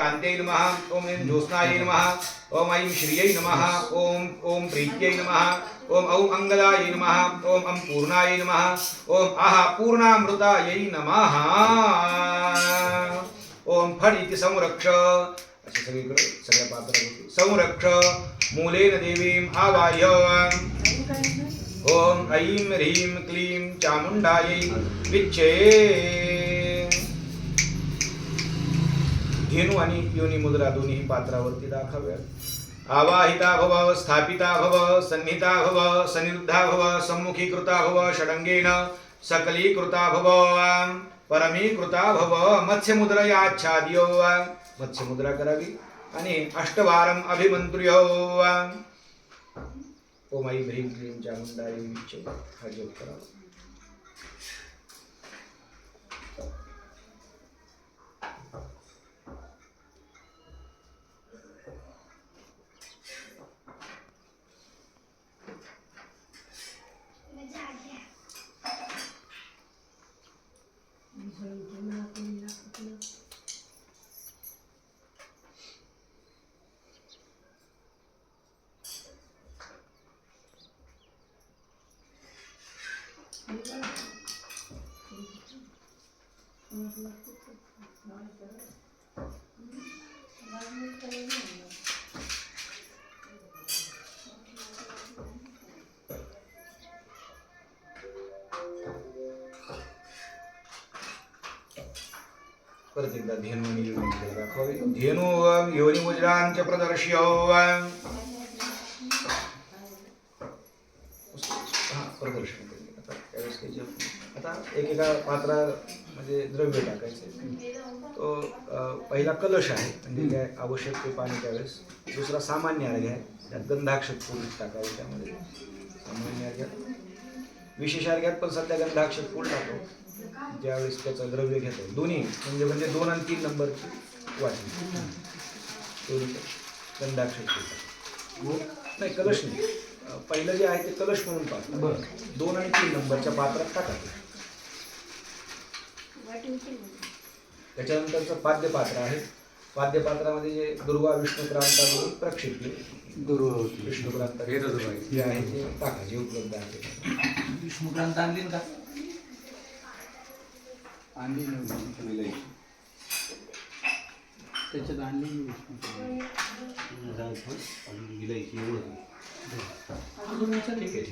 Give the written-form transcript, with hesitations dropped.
कांत्यै नमः ओम ऐं ज्योत्स्नायै नमः ओम ऐं श्रियै नमः ओम प्रीत्यै नमः ओम अंगदायै नमः ओम पूर्णायै नमः ओम पूर्णामृतायै नमः ओम फड इति संरक्ष असे सगळीकडे सगळ्या पात्रावरती संरक्ष मूलेन देवीं आवाह्य ओम ऐं ह्रीं क्लीं चामुंडायै विच्चे धेनु आणि योनी मुद्रा दोन्ही पात्रावरती दाखव्यात आवाहिता भव स्थापिता भव सन्निहिता भव सनिरुद्धा भव सम्मुखीकृता भव षडंगेन सकलीकृता भव परमीकृता भव मत्स्यमुद्रयाच्छाद्यो मत्स्यमुद्रा करावी आणि अष्टवारम अभिमंत्र्यो ओम ऐं ह्रीं क्लीं चामुंडायै विच्चे हा जप करावा. परत एकदा धेनु आणि योनी मुद्रा दाखवावी. धेनु योनी मुद्रांच प्रदर्श्य प्रदर्शन केले. आता त्यावेळेस आता एकेका पात्रा म्हणजे द्रव्य टाकायचे. तो पहिला कलश आहे म्हणजे काय आवश्यक ते पाणी त्यावेळेस. दुसरा सामान्य अर्घ्य आहे, त्यात गंधाक्षत फूल टाकावे. त्यामध्ये सामान्य अर्घ्यात विशेष अर्घ्यात पण सध्या गंधाक्षत फूल टाकतो ज्यावेळेस त्याचं द्रव्य घेतो. दोन्ही म्हणजे 2 आणि 3 नंबरची वाटणी दोन्ही गंधाक्षत फूल नाही कलश नाही. पहिलं जे आहे ते कलश म्हणून पाहतो. 2 आणि 3 नंबरच्या पात्रात टाकायचं. त्याच्यानंतरचं पाद्यपात्र आहे. पाद्यपात्रामध्ये जे दुर्वा विष्णुक्रांतावरून प्रक्षेपले विष्णुक्रांत जे आहे ते टाकायचे उपलब्ध आहे. विष्णुक्रांत आणली का? आणली त्याच्यात आणली विलायची एवढं. ठीक आहे.